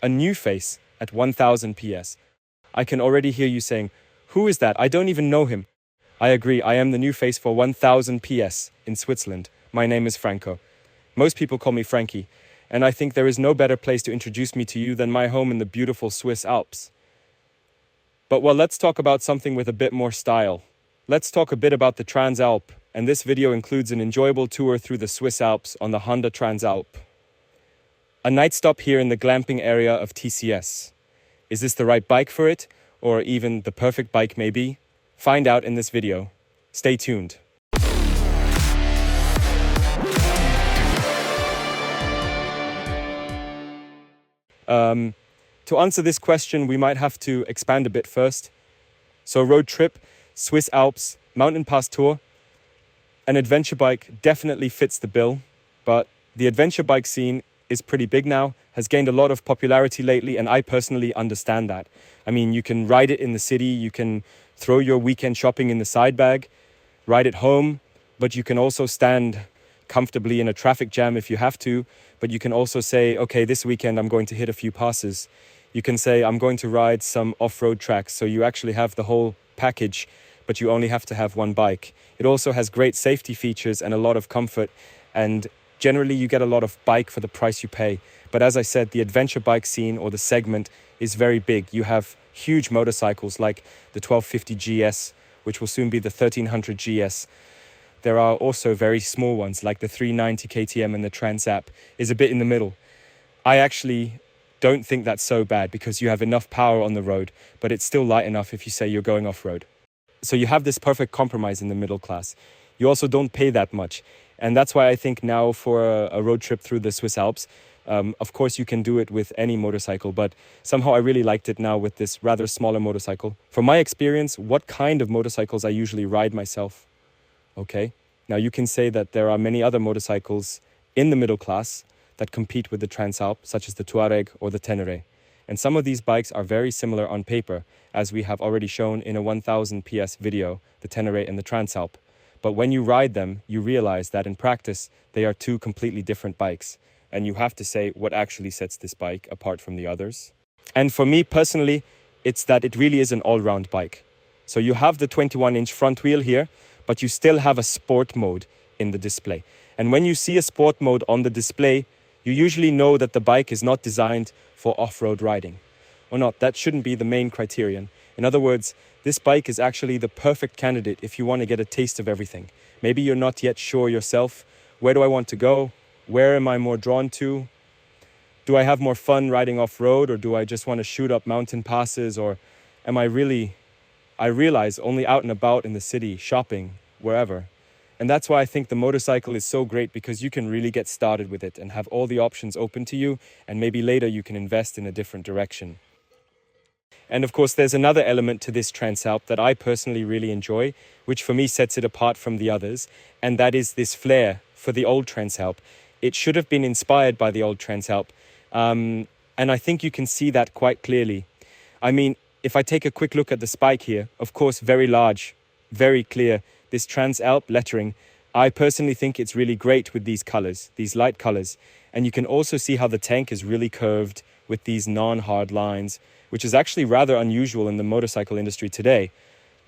A new face at 1000 PS. I can already hear you saying, "Who is that? I don't even know him." I agree, I am the new face for 1000 PS in Switzerland. My name is Franco. Most people call me Frankie, and I think there is no better place to introduce me to you than my home in the beautiful Swiss Alps. But well, let's talk about something with a bit more style. Let's talk a bit about the Transalp, and this video includes an enjoyable tour through the Swiss Alps on the Honda Transalp. A night stop here in the glamping area of TCS. Is this the right bike for it, or even the perfect bike maybe? Find out in this video. Stay tuned. To answer this question, we might have to expand a bit first. So road trip, Swiss Alps, mountain pass tour. An adventure bike definitely fits the bill, but the adventure bike scene is pretty big now, has gained a lot of popularity lately, and I personally understand that. I mean, you can ride it in the city, you can throw your weekend shopping in the side bag, ride it home, but you can also stand comfortably in a traffic jam if you have to, but you can also say, okay, this weekend I'm going to hit a few passes. You can say, I'm going to ride some off-road tracks, so you actually have the whole package, but you only have to have one bike. It also has great safety features and a lot of comfort, and generally you get a lot of bike for the price you pay. But as I said, the adventure bike scene or the segment is very big. You have huge motorcycles like the 1250 GS, which will soon be the 1300 GS. There are also very small ones like the 390 KTM, and the Transalp is a bit in the middle. I actually don't think that's so bad because you have enough power on the road, but it's still light enough if you say you're going off-road. So you have this perfect compromise in the middle class. You also don't pay that much. And that's why I think now for a road trip through the Swiss Alps, of course you can do it with any motorcycle, but somehow I really liked it now with this rather smaller motorcycle. From my experience, what kind of motorcycles I usually ride myself. Okay, now you can say that there are many other motorcycles in the middle class that compete with the Transalp, such as the Touareg or the Tenere. And some of these bikes are very similar on paper, as we have already shown in a 1000 PS video, the Tenere and the Transalp. But when you ride them, you realize that in practice, they are two completely different bikes. And you have to say what actually sets this bike apart from the others. And for me personally, it's that it really is an all-round bike. So you have the 21-inch front wheel here, but you still have a sport mode in the display. And when you see a sport mode on the display, you usually know that the bike is not designed for off-road riding. Or not, that shouldn't be the main criterion. In other words, this bike is actually the perfect candidate if you want to get a taste of everything. Maybe you're not yet sure yourself. Where do I want to go? Where am I more drawn to? Do I have more fun riding off-road, or do I just want to shoot up mountain passes? Or am I realize, only out and about in the city, shopping, wherever? And that's why I think the motorcycle is so great, because you can really get started with it and have all the options open to you, and maybe later you can invest in a different direction. And of course, there's another element to this Transalp that I personally really enjoy, which for me sets it apart from the others, and that is this flair for the old Transalp. It should have been inspired by the old Transalp, and I think you can see that quite clearly. I mean, if I take a quick look at the spike here, of course, very large, very clear, this Transalp lettering, I personally think it's really great with these colors, these light colors. And you can also see how the tank is really curved with these non-hard lines, which is actually rather unusual in the motorcycle industry today.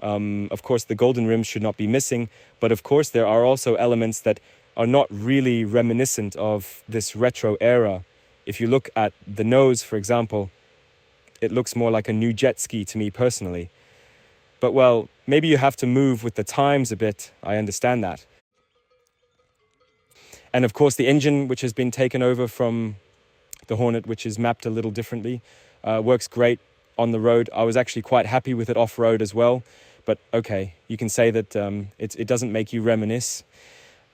Of course, the golden rims should not be missing, but of course there are also elements that are not really reminiscent of this retro era. If you look at the nose, for example, it looks more like a new jet ski to me personally. But well, maybe you have to move with the times a bit, I understand that. And of course the engine, which has been taken over from the Hornet, which is mapped a little differently, works great on the road. I was actually quite happy with it off-road as well. But okay, you can say that it doesn't make you reminisce.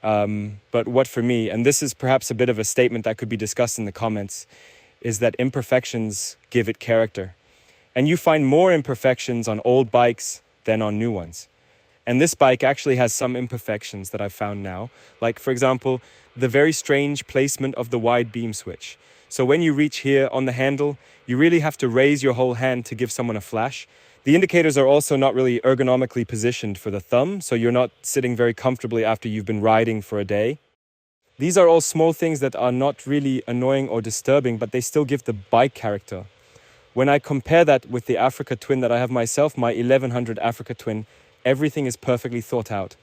But what for me, and this is perhaps a bit of a statement that could be discussed in the comments, is that imperfections give it character. And you find more imperfections on old bikes than on new ones. And this bike actually has some imperfections that I've found now. Like, for example, the very strange placement of the wide beam switch. So when you reach here on the handle, you really have to raise your whole hand to give someone a flash. The indicators are also not really ergonomically positioned for the thumb, so you're not sitting very comfortably after you've been riding for a day. These are all small things that are not really annoying or disturbing, but they still give the bike character. When I compare that with the Africa Twin that I have myself, my 1100 Africa Twin, everything is perfectly thought out.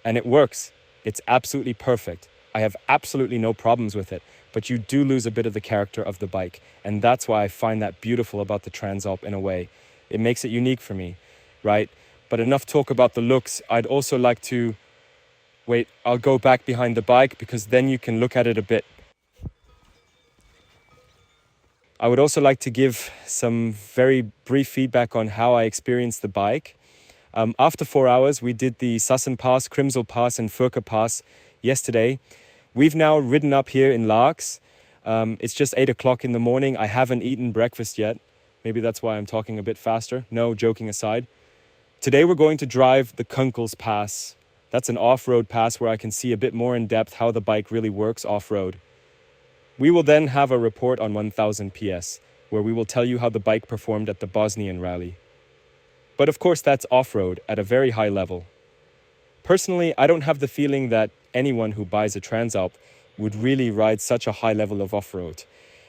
And it works. It's absolutely perfect. I have absolutely no problems with it. But you do lose a bit of the character of the bike. And that's why I find that beautiful about the Transalp in a way. It makes it unique for me, right? But enough talk about the looks. I'd also like to... Wait, I'll go back behind the bike because then you can look at it a bit. I would also like to give some very brief feedback on how I experienced the bike. After 4 hours, we did the Sassen Pass, Crimsel Pass and Furka Pass yesterday. We've now ridden up here in Largs. It's just 8 o'clock in the morning. I haven't eaten breakfast yet. Maybe that's why I'm talking a bit faster. No, joking aside. Today we're going to drive the Kunkels Pass. That's an off-road pass where I can see a bit more in depth how the bike really works off-road. We will then have a report on 1000 PS, where we will tell you how the bike performed at the Bosnian rally. But of course that's off-road at a very high level. Personally, I don't have the feeling that anyone who buys a Transalp would really ride such a high level of off-road.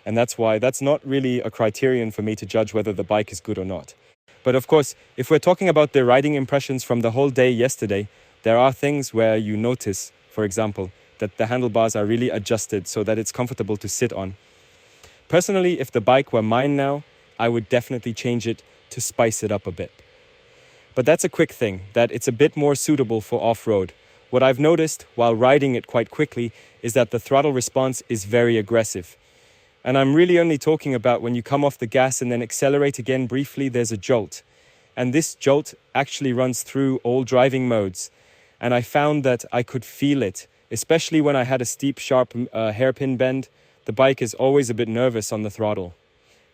And that's why that's not really a criterion for me to judge whether the bike is good or not. But of course, if we're talking about the riding impressions from the whole day yesterday, there are things where you notice, for example, that the handlebars are really adjusted so that it's comfortable to sit on. Personally, if the bike were mine now, I would definitely change it to spice it up a bit. But that's a quick thing, that it's a bit more suitable for off-road. What I've noticed while riding it quite quickly is that the throttle response is very aggressive. And I'm really only talking about when you come off the gas and then accelerate again briefly, there's a jolt. And this jolt actually runs through all driving modes. And I found that I could feel it, especially when I had a steep, sharp hairpin bend. The bike is always a bit nervous on the throttle.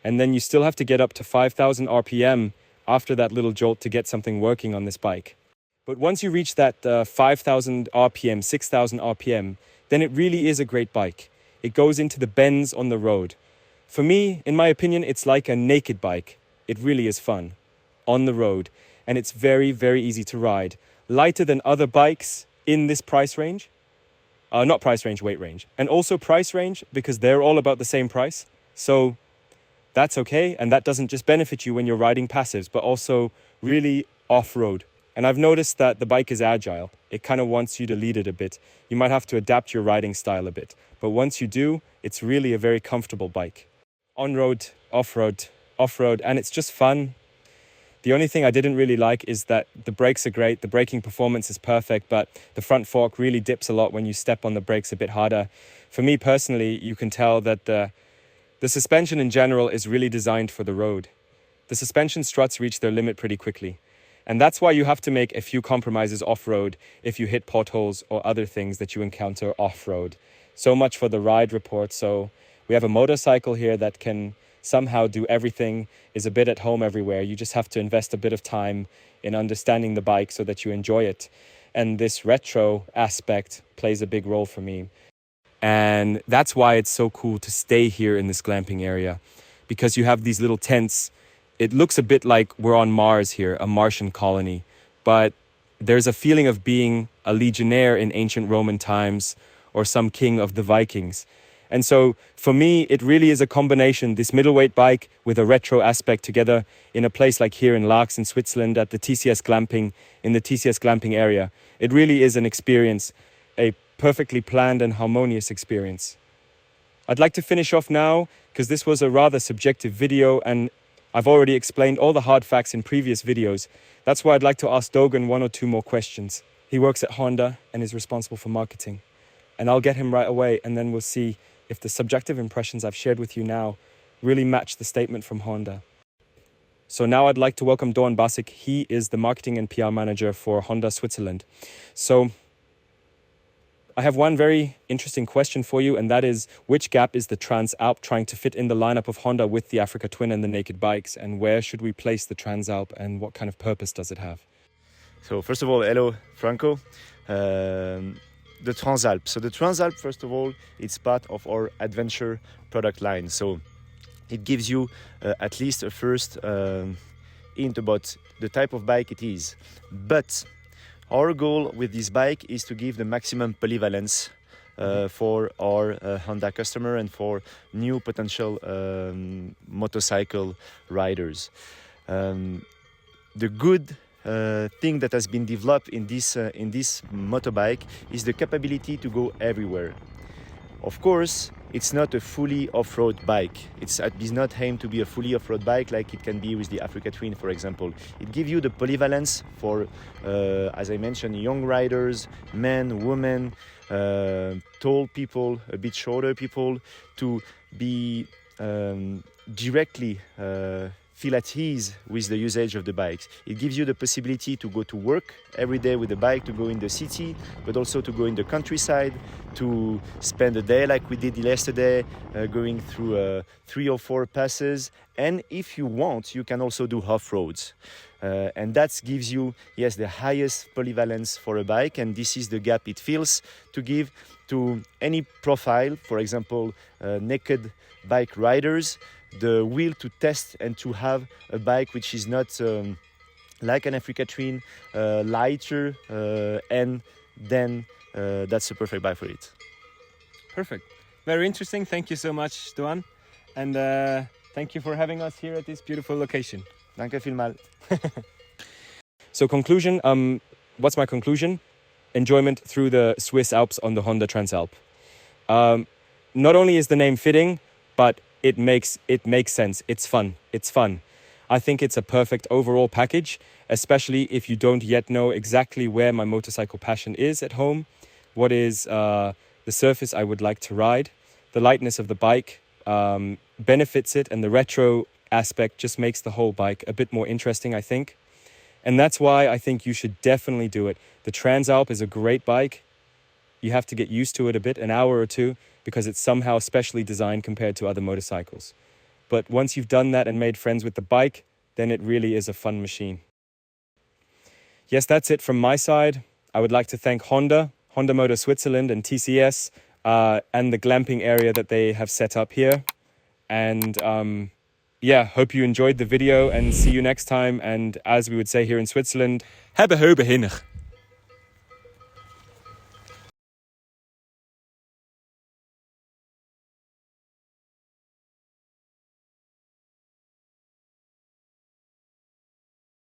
And then you still have to get up to 5,000 RPM after that little jolt to get something working on this bike. But once you reach that 5,000 RPM, 6,000 RPM, then it really is a great bike. It goes into the bends on the road. For me, in my opinion, it's like a naked bike. It really is fun on the road. And it's very, very easy to ride. Lighter than other bikes in this price range. Not price range, weight range. And also price range because they're all about the same price. So that's okay. And that doesn't just benefit you when you're riding passives, but also really off-road. And I've noticed that the bike is agile. It kind of wants you to lead it a bit. You might have to adapt your riding style a bit. But once you do, it's really a very comfortable bike. On-road, off-road, off-road, and it's just fun. The only thing I didn't really like is that the brakes are great, the braking performance is perfect, but the front fork really dips a lot when you step on the brakes a bit harder. For me personally, you can tell that the suspension in general is really designed for the road. The suspension struts reach their limit pretty quickly. And that's why you have to make a few compromises off-road if you hit potholes or other things that you encounter off-road. So much for the ride report. So we have a motorcycle here that can somehow do everything, is a bit at home everywhere. You just have to invest a bit of time in understanding the bike so that you enjoy it. And this retro aspect plays a big role for me. And that's why it's so cool to stay here in this glamping area, because you have these little tents. It looks a bit like we're on Mars here, a Martian colony, but there's a feeling of being a legionnaire in ancient Roman times or some king of the Vikings. And so for me, it really is a combination, this middleweight bike with a retro aspect together in a place like here in Largs in Switzerland at the TCS Glamping, in the TCS Glamping area. It really is an experience, a perfectly planned and harmonious experience. I'd like to finish off now because this was a rather subjective video and I've already explained all the hard facts in previous videos. That's why I'd like to ask Dogan one or two more questions. He works at Honda and is responsible for marketing. And I'll get him right away and then we'll see if the subjective impressions I've shared with you now really match the statement from Honda. So now I'd like to welcome Dogan Basic. He is the marketing and PR manager for Honda Switzerland. So I have one very interesting question for you, and that is, which gap is the Transalp trying to fit in the lineup of Honda with the Africa Twin and the naked bikes? And where should we place the Transalp and what kind of purpose does it have? So first of all, hello, Franco. The Transalp. So the Transalp, first of all, it's part of our adventure product line. So it gives you at least a first hint about the type of bike it is. But our goal with this bike is to give the maximum polyvalence for our Honda customer and for new potential motorcycle riders. The good thing that has been developed in this motorbike is the capability to go everywhere. Of course, it's not a fully off-road bike. It's not aimed to be a fully off-road bike like it can be with the Africa Twin, for example. It gives you the polyvalence for, as I mentioned, young riders, men, women, tall people, a bit shorter people, to be directly feel at ease with the usage of the bikes. It gives you the possibility to go to work every day with the bike, to go in the city, but also to go in the countryside, to spend a day like we did yesterday, going through 3 or 4 passes. And if you want, you can also do off-roads. And that gives you, yes, the highest polyvalence for a bike, and this is the gap it fills to give to any profile, for example, naked bike riders, the will to test and to have a bike which is not like an Africa Twin, lighter, and then that's the perfect bike for it. Perfect. Very interesting. Thank you so much, Dogan. And thank you for having us here at this beautiful location. Danke vielmals. So conclusion, what's my conclusion? Enjoyment through the Swiss Alps on the Honda Transalp. Not only is the name fitting, but it makes sense. It's fun. I think it's a perfect overall package, especially if you don't yet know exactly where my motorcycle passion is at home. What is the surface I would like to ride? The lightness of the bike benefits it, and the retro aspect just makes the whole bike a bit more interesting, I think. And that's why I think you should definitely do it. The Transalp is a great bike. You have to get used to it a bit, an hour or two, because it's somehow specially designed compared to other motorcycles. But once you've done that and made friends with the bike, then it really is a fun machine. Yes, that's it from my side. I would like to thank Honda Motor Switzerland and TCS, and the glamping area that they have set up here. And hope you enjoyed the video, and see you next time. And as we would say here in Switzerland, hebben heuben hinnig.